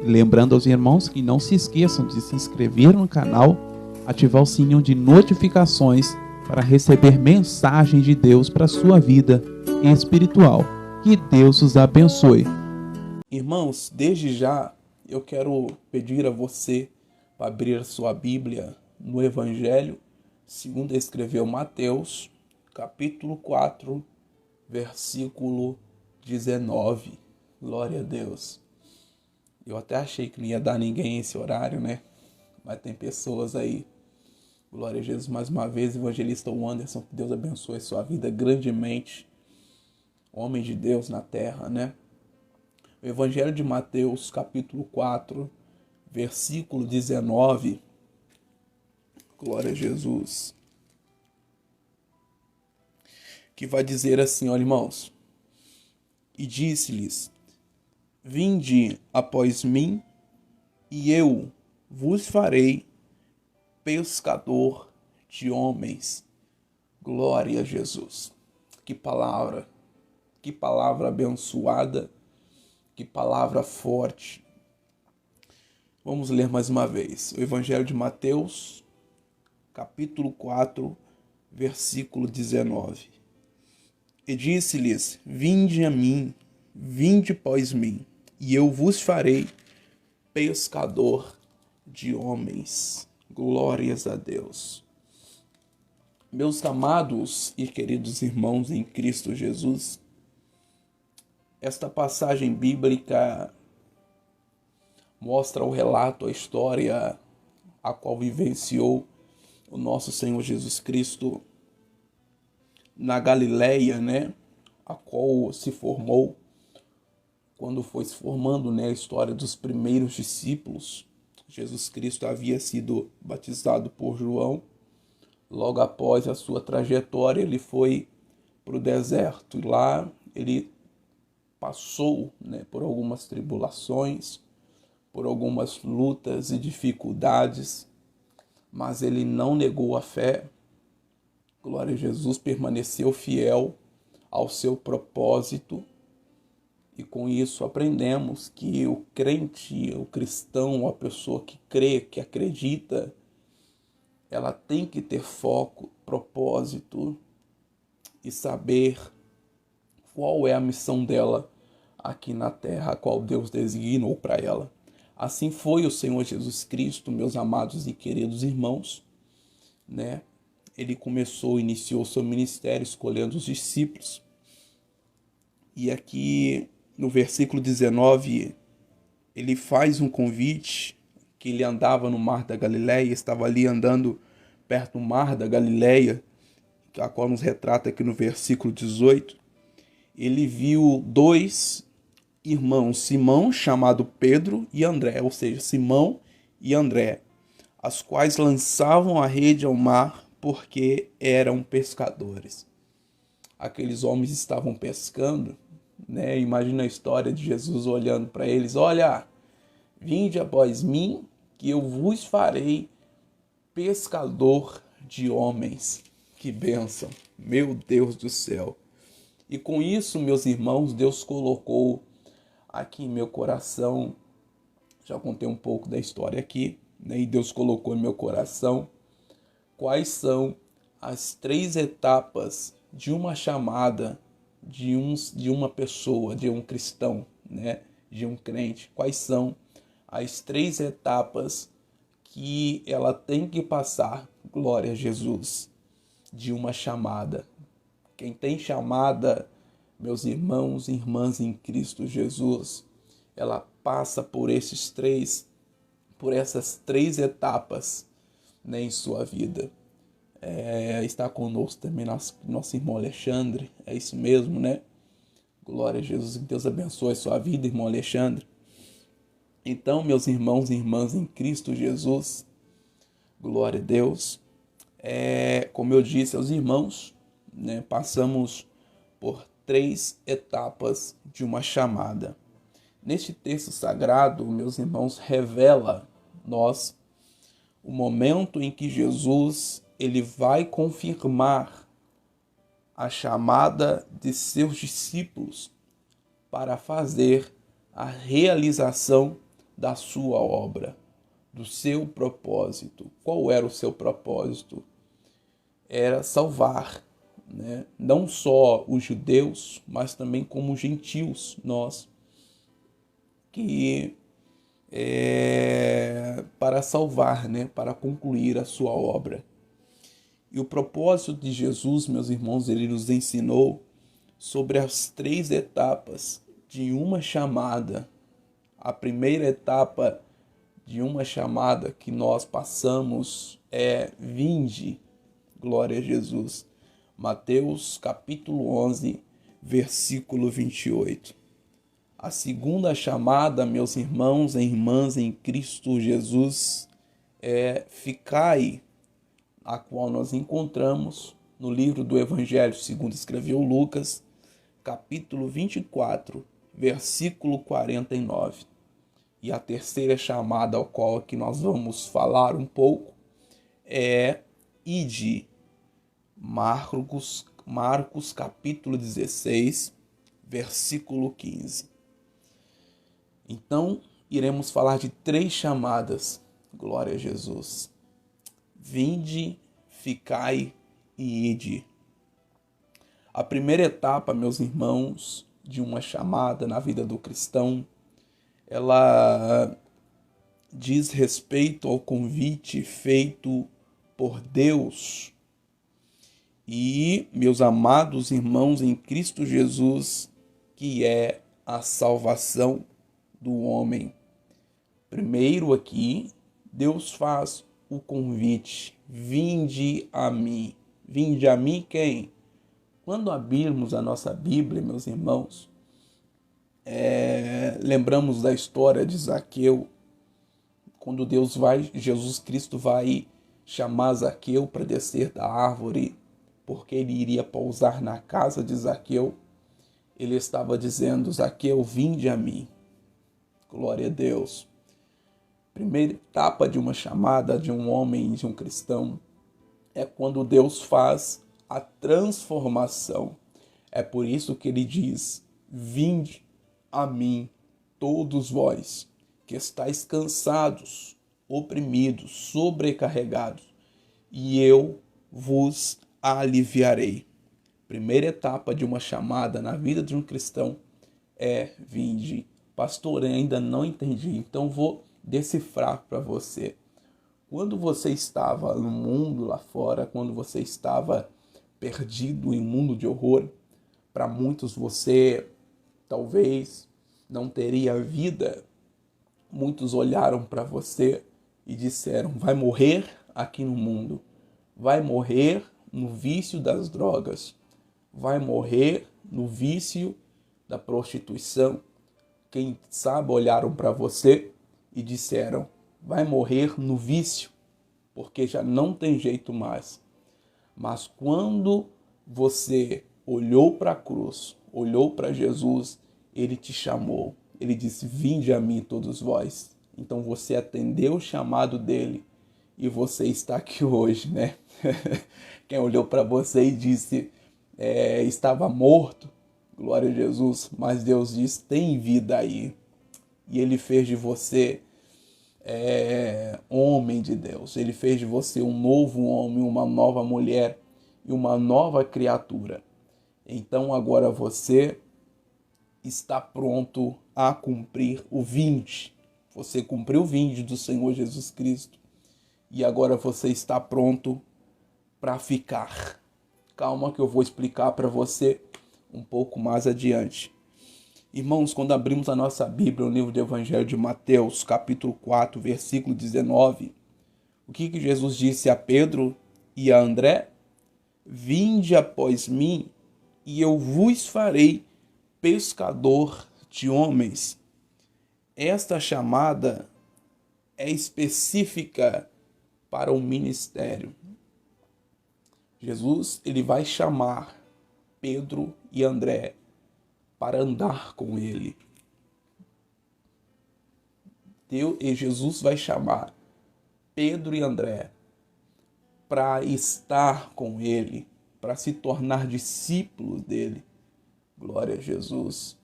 Lembrando aos irmãos que não se esqueçam de se inscrever no canal, ativar o sininho de notificações para receber mensagens de Deus para a sua vida espiritual. Que Deus os abençoe. Irmãos, desde já eu quero pedir a você para abrir a sua Bíblia no Evangelho, segundo escreveu Mateus, capítulo 4, versículo 19. Glória a Deus. Eu até achei que não ia dar ninguém esse horário, né? Mas tem pessoas aí. Glória a Jesus. Mais uma vez, evangelista Anderson, que Deus abençoe a sua vida grandemente. Homem de Deus na terra, né? O Evangelho de Mateus, capítulo 4, versículo 19. Glória a Jesus. Que vai dizer assim, olha, irmãos. E disse-lhes: Vinde após mim, e eu vos farei pescador de homens. Glória a Jesus. Que palavra abençoada, que palavra forte. Vamos ler mais uma vez. O Evangelho de Mateus, capítulo 4, versículo 19. E disse-lhes: Vinde a mim, vinde após mim, e eu vos farei pescador de homens. Glórias a Deus. Meus amados e queridos irmãos em Cristo Jesus, esta passagem bíblica mostra o relato, a história a qual vivenciou o nosso Senhor Jesus Cristo na Galileia, né? A qual se formou quando foi se formando, né, a história dos primeiros discípulos. Jesus Cristo havia sido batizado por João. Logo após a sua trajetória, ele foi para o deserto. E lá ele passou, né, por algumas tribulações, por algumas lutas e dificuldades, mas ele não negou a fé. Glória a Jesus, permaneceu fiel ao seu propósito. E com isso aprendemos que o crente, o cristão, a pessoa que crê, que acredita, ela tem que ter foco, propósito e saber qual é a missão dela aqui na terra, a qual Deus designou para ela. Assim foi o Senhor Jesus Cristo, meus amados e queridos irmãos, né? Ele iniciou seu ministério escolhendo os discípulos. E aqui no versículo 19, ele faz um convite, que ele andava no mar da Galileia, estava ali andando perto do mar da Galileia, a qual nos retrata aqui no versículo 18. Ele viu dois irmãos, Simão, chamado Pedro, e André, ou seja, Simão e André, as quais lançavam a rede ao mar porque eram pescadores. Aqueles homens estavam pescando, né? Imagina a história de Jesus olhando para eles: olha, vinde após mim, que eu vos farei pescador de homens. Que bênção, meu Deus do céu. E com isso, meus irmãos, Deus colocou aqui em meu coração, já contei um pouco da história aqui, né? E Deus colocou em meu coração quais são as 3 etapas de uma chamada de uma pessoa, de um cristão, né? De um crente. Quais são as 3 etapas que ela tem que passar, glória a Jesus, de uma chamada. Quem tem chamada, meus irmãos e irmãs em Cristo Jesus, ela passa por essas três etapas, né, em sua vida. Está conosco também nosso irmão Alexandre, é isso mesmo, né? Glória a Jesus, que Deus abençoe a sua vida, irmão Alexandre. Então, meus irmãos e irmãs em Cristo Jesus, glória a Deus. Como eu disse aos irmãos, né, passamos por 3 etapas de uma chamada. Neste texto sagrado, meus irmãos, revela nós o momento em que Jesus ele vai confirmar a chamada de seus discípulos para fazer a realização da sua obra, do seu propósito. Qual era o seu propósito? Era salvar, né? Não só os judeus, mas também como os gentios, nós, que para salvar, né? Para concluir a sua obra. E o propósito de Jesus, meus irmãos, ele nos ensinou sobre as 3 etapas de uma chamada. A primeira etapa de uma chamada que nós passamos é vinde, glória a Jesus. Mateus capítulo 11, versículo 28. A segunda chamada, meus irmãos e irmãs em Cristo Jesus, é ficai, a qual nós encontramos no livro do Evangelho segundo escreveu Lucas, capítulo 24, versículo 49. E a terceira chamada ao qual aqui nós vamos falar um pouco é ide, Marcos capítulo 16, versículo 15. Então, iremos falar de 3 chamadas, glória a Jesus. Vinde, ficai e ide. A primeira etapa, meus irmãos, de uma chamada na vida do cristão, ela diz respeito ao convite feito por Deus. E, meus amados irmãos em Cristo Jesus, que é a salvação do homem. Primeiro aqui, Deus faz o convite, vinde a mim. Vinde a mim quem? Quando abrirmos a nossa Bíblia, meus irmãos, lembramos da história de Zaqueu, quando Jesus Cristo vai chamar Zaqueu para descer da árvore, porque ele iria pousar na casa de Zaqueu. Ele estava dizendo: Zaqueu, vinde a mim. Glória a Deus. Primeira etapa de uma chamada de um homem, de um cristão, é quando Deus faz a transformação. É por isso que ele diz: vinde a mim, todos vós, que estáis cansados, oprimidos, sobrecarregados, e eu vos aliviarei. Primeira etapa de uma chamada na vida de um cristão é vinde. Pastor, eu ainda não entendi, então vou decifrar para você. Quando você estava no mundo lá fora, quando você estava perdido em um mundo de horror, para muitos você talvez não teria vida. Muitos olharam para você e disseram: vai morrer aqui no mundo, vai morrer no vício das drogas, vai morrer no vício da prostituição. Quem sabe olharam para você e disseram: vai morrer no vício, porque já não tem jeito mais. Mas quando você olhou para a cruz, olhou para Jesus, ele te chamou. Ele disse: vinde a mim todos vós. Então você atendeu o chamado dele e você está aqui hoje, né? Quem olhou para você e disse, estava morto, glória a Jesus, mas Deus diz: tem vida aí. E ele fez de você homem de Deus. Ele fez de você um novo homem, uma nova mulher e uma nova criatura. Então agora você está pronto a cumprir o vinde. Você cumpriu o vinde do Senhor Jesus Cristo e agora você está pronto para ficar. Calma que eu vou explicar para você um pouco mais adiante. Irmãos, quando abrimos a nossa Bíblia, o livro do Evangelho de Mateus, capítulo 4, versículo 19, o que Jesus disse a Pedro e a André? Vinde após mim e eu vos farei pescador de homens. Esta chamada é específica para o ministério. Jesus, ele vai chamar Pedro e André para andar com ele. Jesus vai chamar Pedro e André para estar com ele, para se tornar discípulos dele. Glória a Jesus.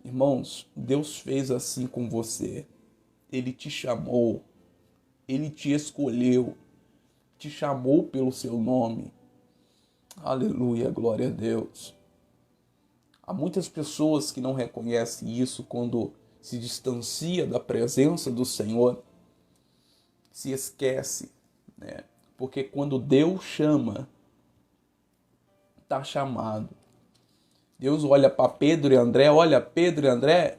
Irmãos, Deus fez assim com você. Ele te chamou, ele te escolheu, te chamou pelo seu nome. Aleluia, glória a Deus. Há muitas pessoas que não reconhecem isso quando se distancia da presença do Senhor, se esquece, né? Porque quando Deus chama, está chamado. Deus olha para Pedro e André, olha, Pedro e André,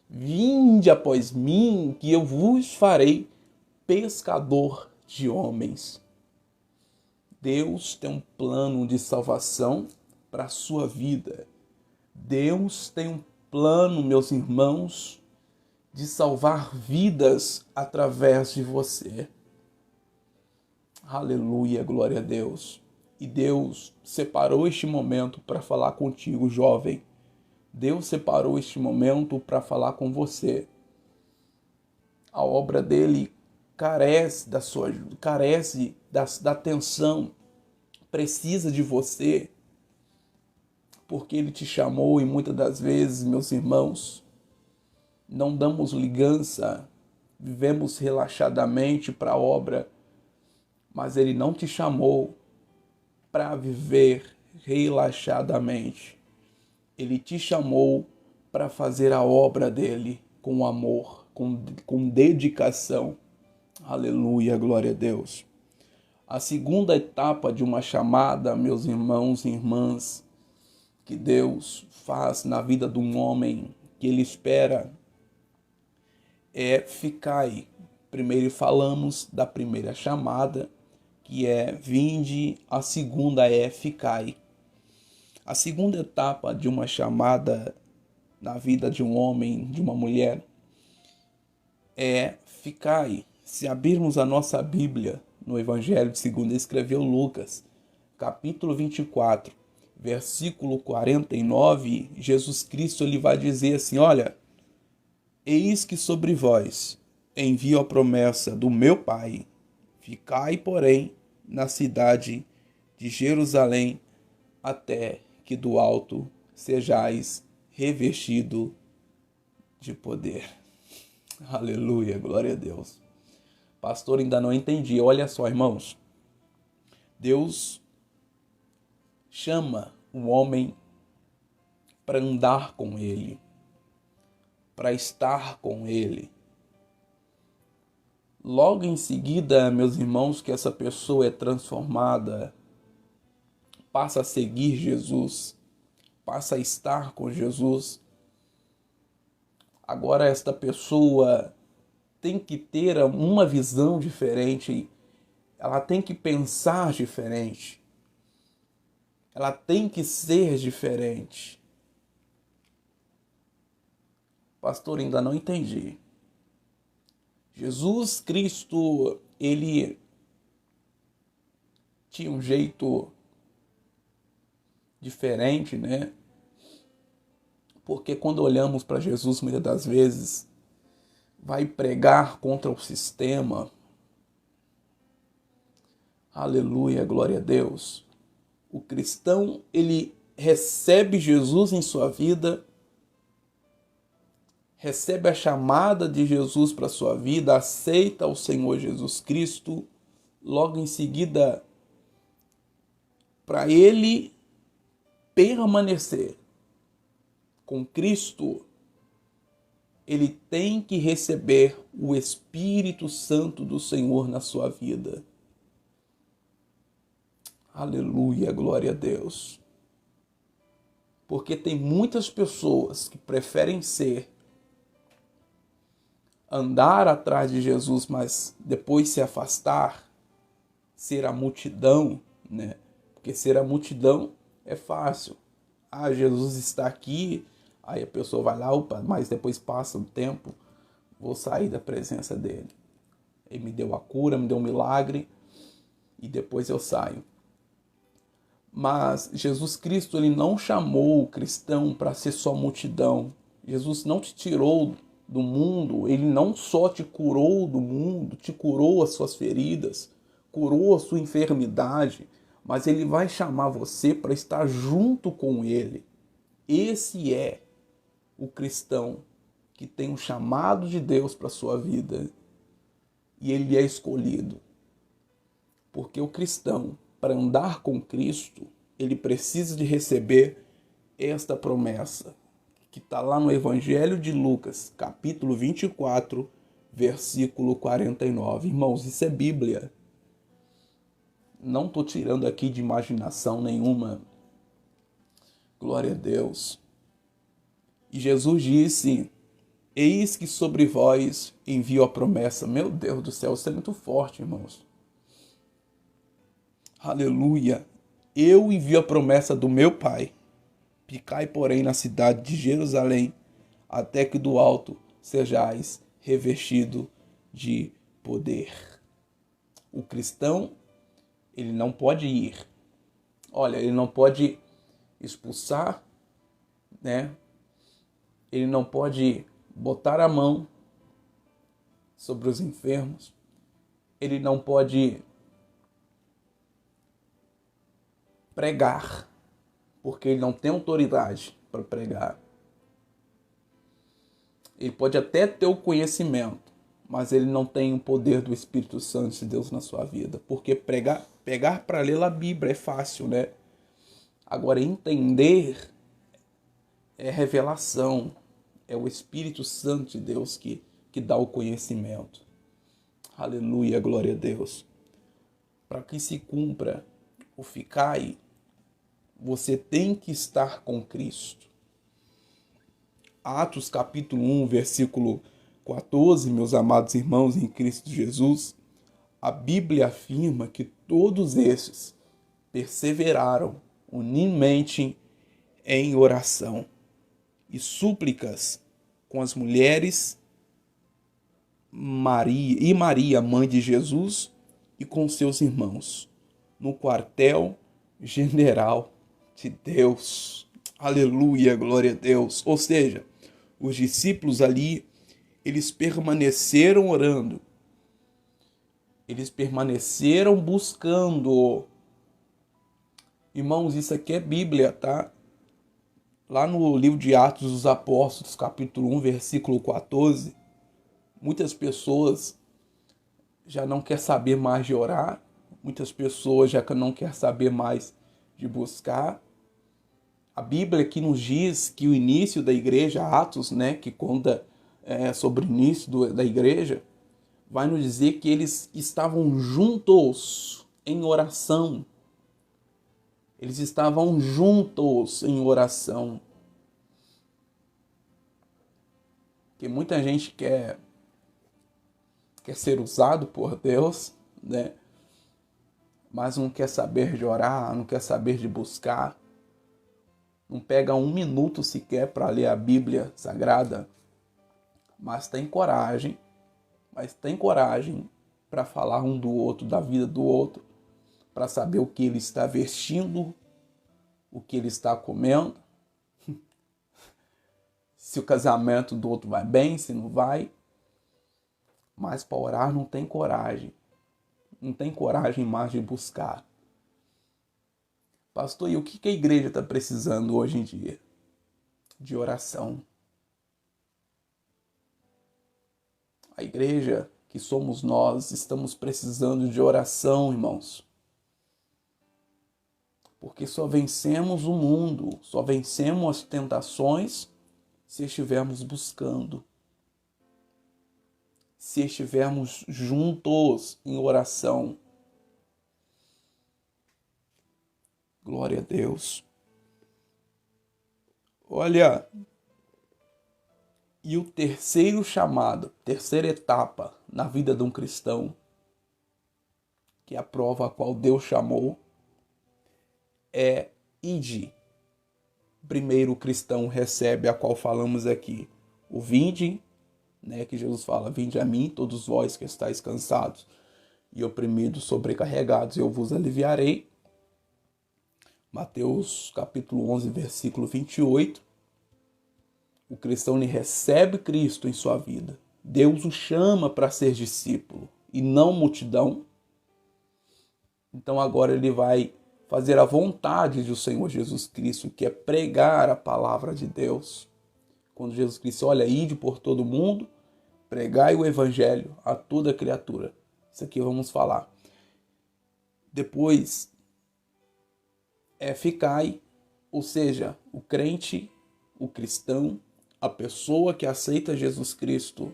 vinde após mim, que eu vos farei pescador de homens. Deus tem um plano de salvação para a sua vida. Deus tem um plano, meus irmãos, de salvar vidas através de você. Aleluia, glória a Deus. E Deus separou este momento para falar contigo, jovem. Deus separou este momento para falar com você. A obra dele carece da sua ajuda, carece da atenção, precisa de você, porque ele te chamou e muitas das vezes, meus irmãos, não damos ligança, vivemos relaxadamente para a obra, mas ele não te chamou para viver relaxadamente. Ele te chamou para fazer a obra dele com amor, com dedicação. Aleluia, glória a Deus. A segunda etapa de uma chamada, meus irmãos e irmãs, que Deus faz na vida de um homem que ele espera, é ficai. Primeiro falamos da primeira chamada, que é vinde, a segunda é ficai. A segunda etapa de uma chamada na vida de um homem, de uma mulher, é ficai. Se abrirmos a nossa Bíblia no Evangelho segundo escreveu Lucas, capítulo 24, versículo 49, Jesus Cristo ele vai dizer assim, olha, eis que sobre vós envio a promessa do meu Pai, ficai, porém, na cidade de Jerusalém, até que do alto sejais revestido de poder. Aleluia, glória a Deus. Pastor, ainda não entendi. Olha só, irmãos. Deus chama o homem para andar com ele, para estar com ele. Logo em seguida, meus irmãos, que essa pessoa é transformada, passa a seguir Jesus, passa a estar com Jesus. Agora esta pessoa tem que ter uma visão diferente, ela tem que pensar diferente, ela tem que ser diferente. Pastor, ainda não entendi. Jesus Cristo, ele tinha um jeito diferente, né? Porque quando olhamos para Jesus, muitas das vezes, vai pregar contra o sistema. Aleluia, glória a Deus. O cristão, ele recebe Jesus em sua vida, recebe a chamada de Jesus para sua vida, aceita o Senhor Jesus Cristo, logo em seguida, para ele permanecer com Cristo, ele tem que receber o Espírito Santo do Senhor na sua vida. Aleluia, glória a Deus. Porque tem muitas pessoas que preferem andar atrás de Jesus, mas depois se afastar, ser a multidão, né? Porque ser a multidão é fácil. Ah, Jesus está aqui, aí a pessoa vai lá, opa, mas depois passa um tempo, vou sair da presença dele. Ele me deu a cura, me deu um milagre, e depois eu saio. Mas Jesus Cristo, ele não chamou o cristão para ser só multidão. Jesus não te tirou do mundo, ele não só te curou do mundo, te curou as suas feridas, curou a sua enfermidade, mas ele vai chamar você para estar junto com ele. Esse é o cristão que tem um chamado de Deus para a sua vida e ele é escolhido. Porque o cristão, para andar com Cristo, ele precisa de receber esta promessa, que está lá no Evangelho de Lucas, capítulo 24, versículo 49. Irmãos, isso é Bíblia. Não estou tirando aqui de imaginação nenhuma. Glória a Deus. E Jesus disse: eis que sobre vós envio a promessa. Meu Deus do céu, isso é muito forte, irmãos. Aleluia. Eu envio a promessa do meu Pai. Ficai, porém, na cidade de Jerusalém, até que do alto sejais revestido de poder. O cristão, ele não pode ir. Olha, ele não pode expulsar, né? Ele não pode botar a mão sobre os enfermos. Ele não pode pregar, porque ele não tem autoridade para pregar. Ele pode até ter o conhecimento, mas ele não tem o poder do Espírito Santo de Deus na sua vida. Porque pegar para ler a Bíblia é fácil, né? Agora, entender é revelação. É o Espírito Santo de Deus que dá o conhecimento. Aleluia, glória a Deus. Para que se cumpra o ficai, você tem que estar com Cristo. Atos capítulo 1, versículo 14, meus amados irmãos em Cristo Jesus, a Bíblia afirma que todos esses perseveraram unanimemente em oração e súplicas com as mulheres Maria, mãe de Jesus, e com seus irmãos, no quartel general de Deus. Aleluia, glória a Deus. Ou seja, os discípulos ali, eles permaneceram orando. Eles permaneceram buscando. Irmãos, isso aqui é Bíblia, tá? Lá no livro de Atos dos Apóstolos, capítulo 1, versículo 14, muitas pessoas já não querem saber mais de orar, muitas pessoas já não querem saber mais de buscar. A Bíblia aqui nos diz que o início da igreja, Atos, né, que conta sobre o início da igreja, vai nos dizer que eles estavam juntos em oração. Eles estavam juntos em oração. Porque muita gente quer ser usado por Deus, né? Mas não quer saber de orar, não quer saber de buscar. Não pega um minuto sequer para ler a Bíblia Sagrada. Mas tem coragem para falar um do outro, da vida do outro, para saber o que ele está vestindo, o que ele está comendo, se o casamento do outro vai bem, se não vai. Mas para orar não tem coragem. Não tem coragem mais de buscar. Pastor, e o que a igreja está precisando hoje em dia? De oração. A igreja, que somos nós, estamos precisando de oração, irmãos. Porque só vencemos o mundo, só vencemos as tentações se estivermos buscando. Se estivermos juntos em oração. Glória a Deus. Olha, e o terceiro chamado, terceira etapa na vida de um cristão, que é a prova a qual Deus chamou, é ide. Primeiro o cristão recebe a qual falamos aqui, o vinde, né, que Jesus fala, vinde a mim, todos vós que estáis cansados e oprimidos, sobrecarregados, eu vos aliviarei. Mateus capítulo 11, versículo 28. O cristão ele recebe Cristo em sua vida. Deus o chama para ser discípulo e não multidão. Então agora ele vai fazer a vontade do Senhor Jesus Cristo, que é pregar a palavra de Deus. Quando Jesus Cristo, olha, ide por todo mundo, pregai o evangelho a toda criatura. Isso aqui vamos falar. Depois, ficai, ou seja, o crente, o cristão, a pessoa que aceita Jesus Cristo,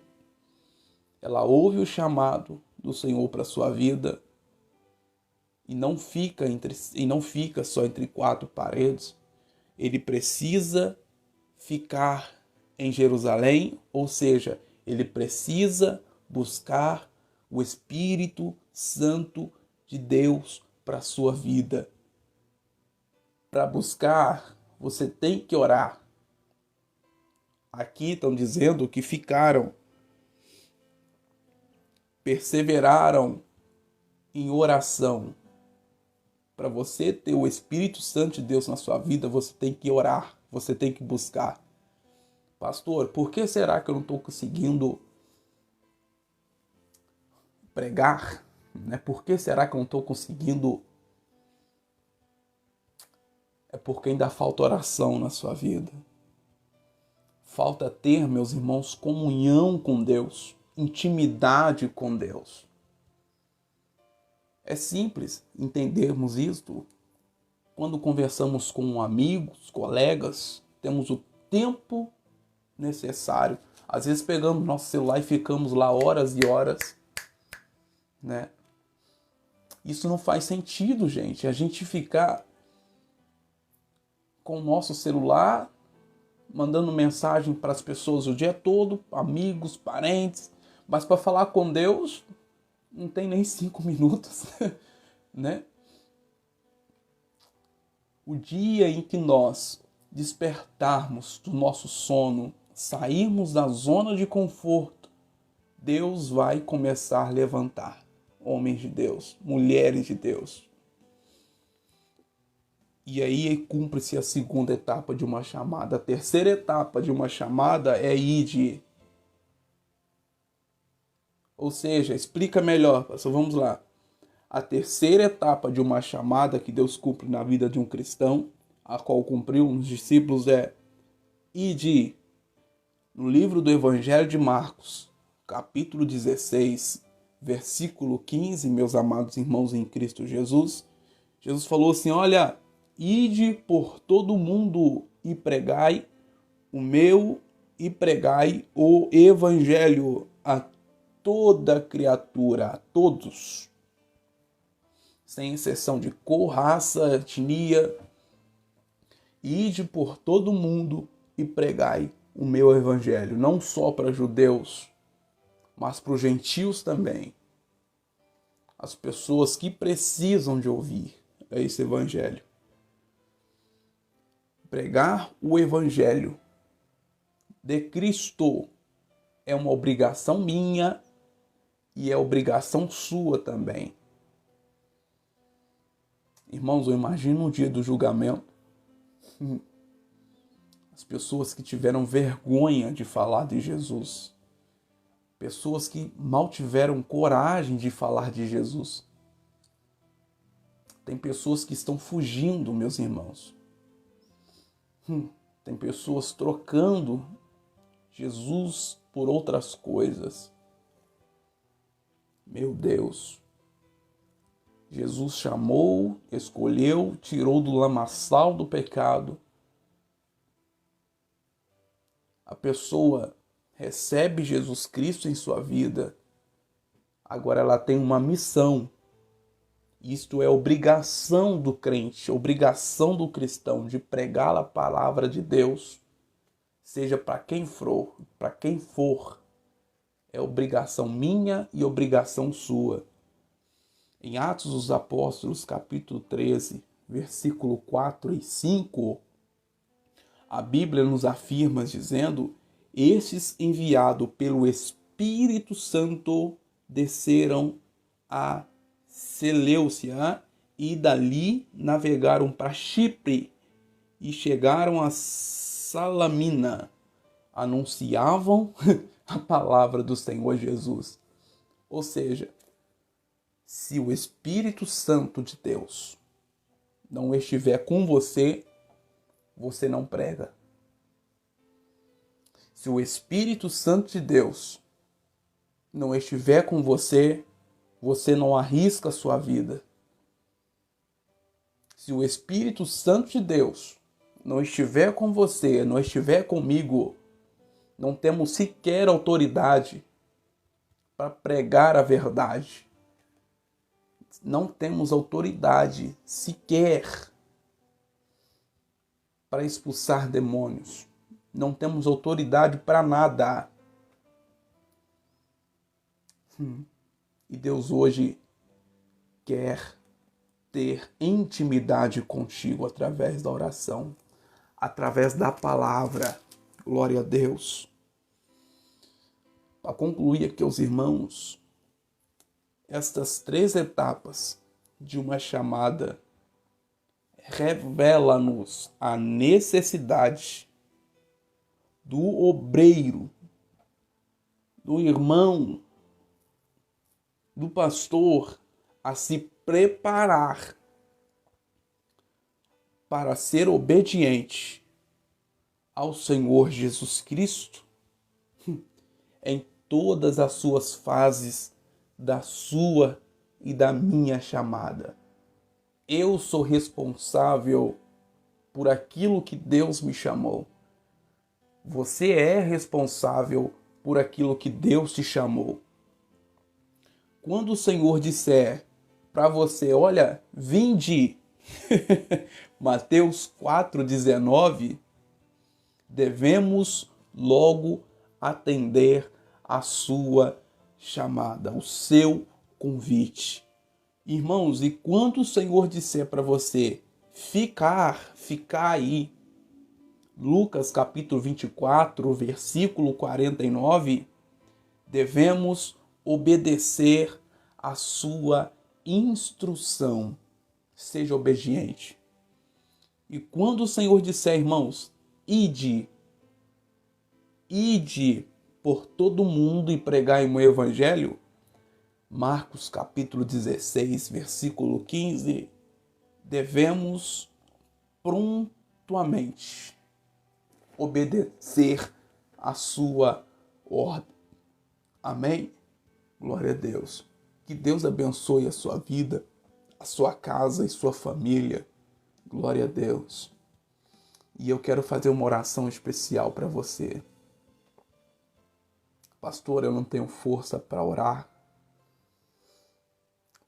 ela ouve o chamado do Senhor para a sua vida e não fica só entre quatro paredes. Ele precisa ficar em Jerusalém, ou seja, ele precisa buscar o Espírito Santo de Deus para a sua vida. Para buscar, você tem que orar. Aqui estão dizendo que perseveraram em oração. Para você ter o Espírito Santo de Deus na sua vida, você tem que orar, você tem que buscar. Pastor, por que será que eu não estou conseguindo pregar? Por que será que eu não estou conseguindo? É porque ainda falta oração na sua vida. Falta ter, meus irmãos, comunhão com Deus, intimidade com Deus. É simples entendermos isto quando conversamos com amigos, colegas, temos o tempo necessário. Às vezes pegamos nosso celular e ficamos lá horas e horas, né? Isso não faz sentido, gente. A gente ficar com o nosso celular mandando mensagem para as pessoas o dia todo, amigos, parentes, mas para falar com Deus não tem nem 5 minutos, né? O dia em que nós despertarmos do nosso sono, sairmos da zona de conforto, Deus vai começar a levantar homens de Deus, mulheres de Deus. E aí cumpre-se a segunda etapa de uma chamada. A terceira etapa de uma chamada é ide. Ou seja, explica melhor, pastor, vamos lá. A terceira etapa de uma chamada que Deus cumpre na vida de um cristão, a qual cumpriu nos discípulos, é ide. No livro do Evangelho de Marcos, capítulo 16, versículo 15, meus amados irmãos em Cristo Jesus, Jesus falou assim, olha, ide por todo mundo e pregai o evangelho a toda criatura, a todos, sem exceção de cor, raça, etnia. Ide por todo mundo e pregai o meu evangelho, não só para judeus, mas para os gentios também. As pessoas que precisam de ouvir esse evangelho. Pregar o evangelho de Cristo é uma obrigação minha e é obrigação sua também. Irmãos, eu imagino o dia do julgamento. As pessoas que tiveram vergonha de falar de Jesus. Pessoas que mal tiveram coragem de falar de Jesus. Tem pessoas que estão fugindo, meus irmãos. Tem pessoas trocando Jesus por outras coisas. Meu Deus. Jesus chamou, escolheu, tirou do lamaçal do pecado. A pessoa recebe Jesus Cristo em sua vida. Agora ela tem uma missão. Isto é obrigação do crente, obrigação do cristão de pregar a palavra de Deus, seja para quem for, é obrigação minha e obrigação sua. Em Atos dos Apóstolos, capítulo 13, versículo 4 e 5, a Bíblia nos afirma dizendo, estes enviados pelo Espírito Santo desceram a Seleucia e dali navegaram para Chipre e chegaram a Salamina. Anunciavam a palavra do Senhor Jesus. Ou seja, se o Espírito Santo de Deus não estiver com você, você não prega. Se o Espírito Santo de Deus não estiver com você, você não arrisca a sua vida. Se o Espírito Santo de Deus não estiver com você, não estiver comigo, não temos sequer autoridade para pregar a verdade. Não temos autoridade sequer para expulsar demônios. Não temos autoridade para nada. E Deus hoje quer ter intimidade contigo através da oração, através da palavra. Glória a Deus. Para concluir aqui, os irmãos, estas 3 etapas de uma chamada revela-nos a necessidade do obreiro, do irmão, do pastor a se preparar para ser obediente ao Senhor Jesus Cristo em todas as suas fases da sua e da minha chamada. Eu sou responsável por aquilo que Deus me chamou. Você é responsável por aquilo que Deus te chamou. Quando o Senhor disser para você, olha, vinde, Mateus 4,19, devemos logo atender a sua chamada, o seu convite. Irmãos, e quando o Senhor disser para você ficar aí, Lucas capítulo 24, versículo 49, devemos obedecer a sua instrução. Seja obediente. E quando o Senhor disser, irmãos, ide por todo mundo e pregai o meu evangelho, Marcos capítulo 16, versículo 15, devemos prontamente obedecer a sua ordem. Amém? Glória a Deus. Que Deus abençoe a sua vida, a sua casa e sua família. Glória a Deus. E eu quero fazer uma oração especial para você. Pastor, eu não tenho força para orar.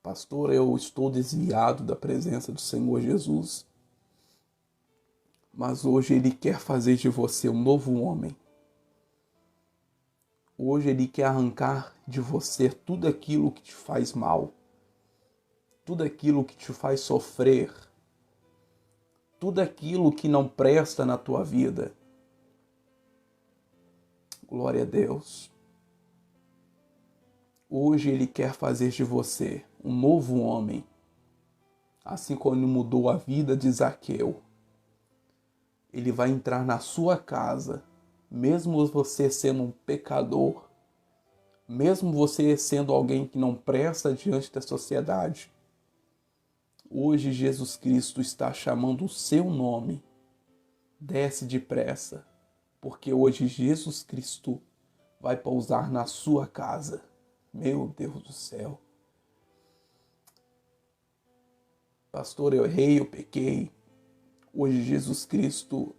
Pastor, eu estou desviado da presença do Senhor Jesus. Mas hoje Ele quer fazer de você um novo homem. Hoje Ele quer arrancar de você tudo aquilo que te faz mal. Tudo aquilo que te faz sofrer. Tudo aquilo que não presta na tua vida. Glória a Deus. Hoje Ele quer fazer de você um novo homem. Assim como Ele mudou a vida de Zaqueu. Ele vai entrar na sua casa, mesmo você sendo um pecador, mesmo você sendo alguém que não presta diante da sociedade. Hoje Jesus Cristo está chamando o seu nome. Desce depressa, porque hoje Jesus Cristo vai pousar na sua casa. Meu Deus do céu. Pastor, eu errei, eu pequei. Hoje Jesus Cristo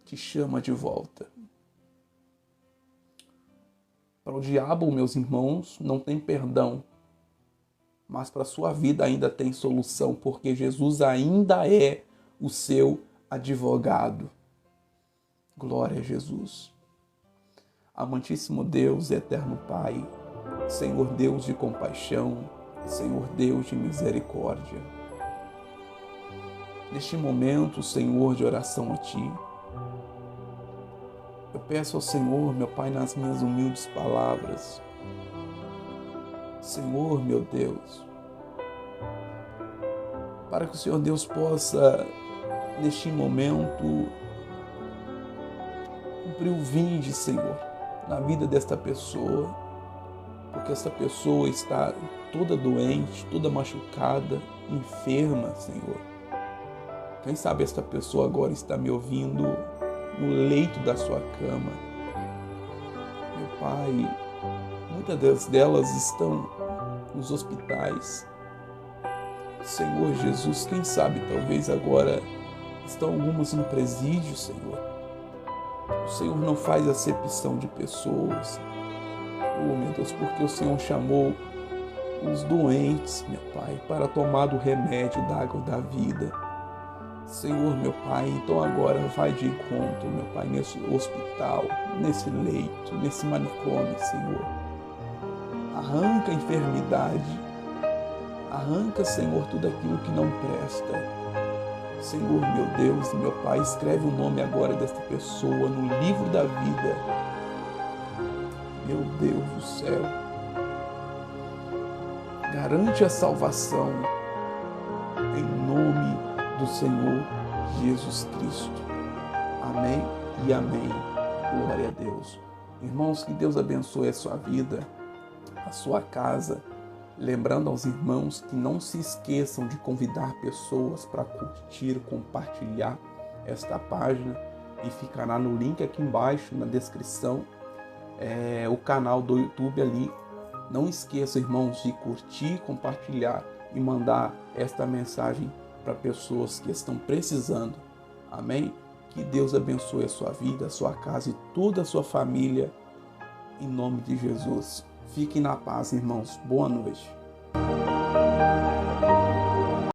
te chama de volta. Para o diabo, meus irmãos, não tem perdão. Mas para a sua vida ainda tem solução, porque Jesus ainda é o seu advogado. Glória a Jesus. Amantíssimo Deus, eterno Pai, Senhor Deus de compaixão, Senhor Deus de misericórdia. Neste momento, Senhor, de oração a Ti, eu peço ao Senhor, meu Pai, nas minhas humildes palavras, Senhor, meu Deus, para que o Senhor Deus possa, neste momento, cumprir o vinde, Senhor, na vida desta pessoa, porque esta pessoa está toda doente, toda machucada, enferma, Senhor. Quem sabe esta pessoa agora está me ouvindo no leito da sua cama. Meu Pai, muitas delas estão nos hospitais. Senhor Jesus, quem sabe talvez agora estão algumas no presídio, Senhor. O Senhor não faz acepção de pessoas. Oh, meu Deus, porque o Senhor chamou os doentes, meu Pai, para tomar do remédio da água da vida. Senhor, meu Pai, então agora vai de encontro, meu Pai, nesse hospital, nesse leito, nesse manicômio, Senhor. Arranca a enfermidade, arranca, Senhor, tudo aquilo que não presta. Senhor, meu Deus, meu Pai, escreve o nome agora desta pessoa no livro da vida. Meu Deus do céu. Garante a salvação em nome do Senhor Jesus Cristo. Amém e amém. Glória a Deus. Irmãos, que Deus abençoe a sua vida, a sua casa. Lembrando aos irmãos que não se esqueçam de convidar pessoas para curtir, compartilhar esta página, e ficará no link aqui embaixo na descrição, o canal do YouTube ali. Não esqueça, irmãos, de curtir, compartilhar e mandar esta mensagem para pessoas que estão precisando. Amém? Que Deus abençoe a sua vida, a sua casa e toda a sua família, em nome de Jesus. Fiquem na paz, irmãos. Boa noite.